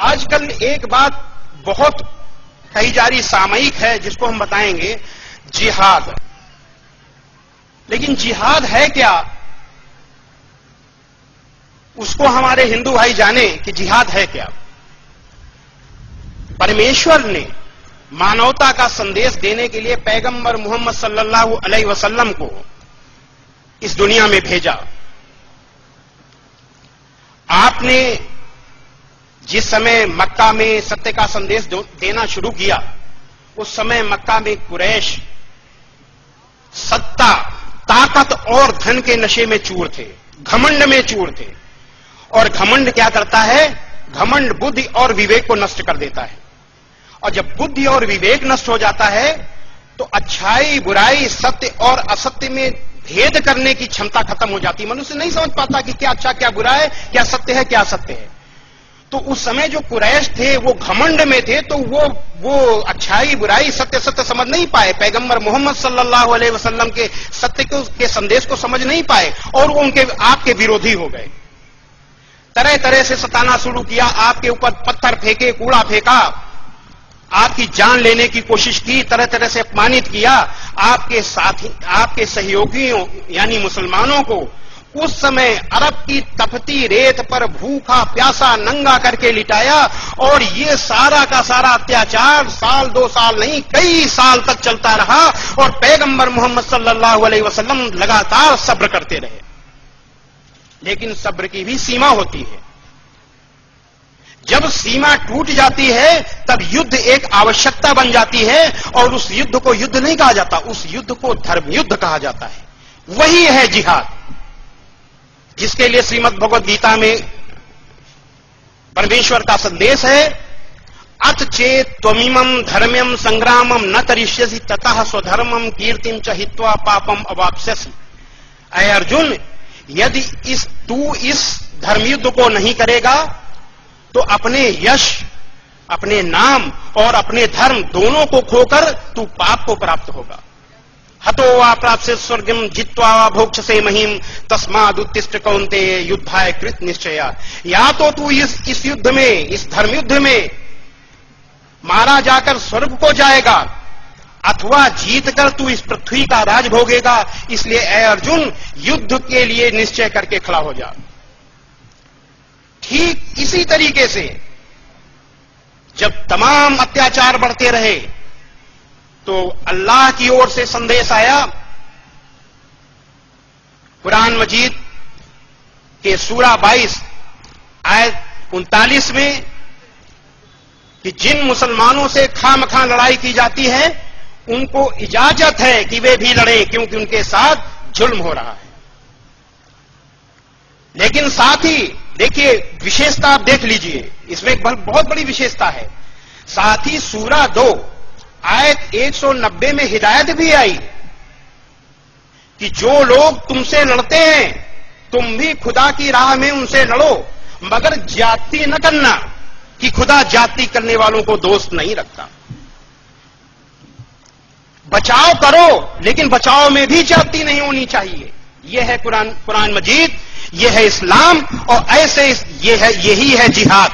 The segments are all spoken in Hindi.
आजकल एक बात बहुत कही जा रही सामयिक है जिसको हम बताएंगे जिहाद। लेकिन जिहाद है क्या, उसको हमारे हिंदू भाई जाने कि जिहाद है क्या। परमेश्वर ने मानवता का संदेश देने के लिए पैगंबर मोहम्मद सल्लल्लाहु अलैहि वसल्लम को इस दुनिया में भेजा। आपने जिस समय मक्का में सत्य का संदेश देना शुरू किया, उस समय मक्का में कुरैश सत्ता, ताकत और धन के नशे में चूर थे, घमंड में चूर थे। और घमंड क्या करता है? घमंड बुद्धि और विवेक को नष्ट कर देता है। और जब बुद्धि और विवेक नष्ट हो जाता है तो अच्छाई बुराई, सत्य और असत्य में भेद करने की क्षमता खत्म हो जाती है। मनुष्य नहीं समझ पाता कि क्या अच्छा क्या बुरा है, क्या सत्य है क्या असत्य है। तो उस समय जो कुरैश थे वो घमंड में थे, तो वो अच्छाई बुराई सत्य सत्य समझ नहीं पाए। पैगंबर मोहम्मद सल्लल्लाहु अलैहि वसल्लम के सत्य के संदेश को समझ नहीं पाए और वो उनके आपके विरोधी हो गए। तरह तरह से सताना शुरू किया, आपके ऊपर पत्थर फेंके, कूड़ा फेंका, आपकी जान लेने की कोशिश की, तरह तरह से अपमानित किया। आपके साथी, आपके सहयोगियों यानी मुसलमानों को उस समय अरब की तपती रेत पर भूखा प्यासा नंगा करके लिटाया। और ये सारा का सारा अत्याचार साल दो साल नहीं, कई साल तक चलता रहा। और पैगंबर मोहम्मद सल्लल्लाहु अलैहि वसल्लम लगातार सब्र करते रहे। लेकिन सब्र की भी सीमा होती है। जब सीमा टूट जाती है तब युद्ध एक आवश्यकता बन जाती है। और उस युद्ध को युद्ध नहीं कहा जाता, उस युद्ध को धर्म युद्ध कहा जाता है। वही है जिहाद, जिसके लिए श्रीमद् भगवद गीता में परमेश्वर का संदेश है, अथ चेत त्वमिमं धर्म्यम संग्रामम न करिष्यसि ततः स्वधर्मम कीर्तिम च हित्वा पापम अवाप्स्यसि। ऐ अर्जुन, यदि तू इस धर्मयुद्ध को नहीं करेगा तो अपने यश, अपने नाम और अपने धर्म दोनों को खोकर तू पाप को प्राप्त होगा। हतो वा प्राप्स्य स्वर्गम जित्वा वा भोक्ष्यसे महीम तस्मादुत्तिष्ठ कौन्तेय युद्धाय कृत निश्चया। या तो तू इस युद्ध में, इस धर्म युद्ध में मारा जाकर स्वर्ग को जाएगा, अथवा जीतकर तू इस पृथ्वी का राज भोगेगा। इसलिए ऐ अर्जुन, युद्ध के लिए निश्चय करके खड़ा हो जा। ठीक इसी तरीके से जब तमाम अत्याचार बढ़ते रहे तो अल्लाह की ओर से संदेश आया कुरान मजीद के सूरा 22 आयत 39 में कि जिन मुसलमानों से खामखा लड़ाई की जाती है उनको इजाजत है कि वे भी लड़ें, क्योंकि उनके साथ जुल्म हो रहा है। लेकिन साथ ही देखिए, विशेषता आप देख लीजिए, इसमें एक बहुत बड़ी विशेषता है। साथ ही सूरा 2 आयत 190 में हिदायत भी आई कि जो लोग तुमसे लड़ते हैं तुम भी खुदा की राह में उनसे लड़ो, मगर ज्यादती न करना, कि खुदा ज्यादती करने वालों को दोस्त नहीं रखता। बचाव करो, लेकिन बचाव में भी ज्यादती नहीं होनी चाहिए। यह है कुरान मजीद, यह है इस्लाम। और ऐसे यही है जिहाद।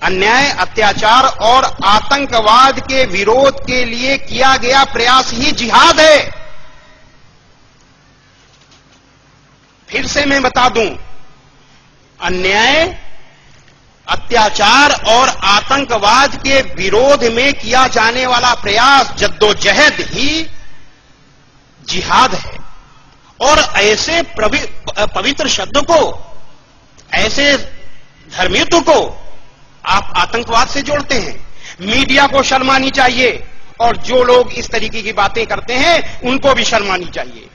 अन्याय, अत्याचार और आतंकवाद के विरोध के लिए किया गया प्रयास ही जिहाद है। फिर से मैं बता दूं, अन्याय, अत्याचार और आतंकवाद के विरोध में किया जाने वाला प्रयास, जद्दोजहद ही जिहाद है। और ऐसे पवित्र शब्द को, ऐसे धर्मयुद्ध को आप आतंकवाद से जोड़ते हैं। मीडिया को शर्म आनी चाहिए और जो लोग इस तरीके की बातें करते हैं उनको भी शर्म आनी चाहिए।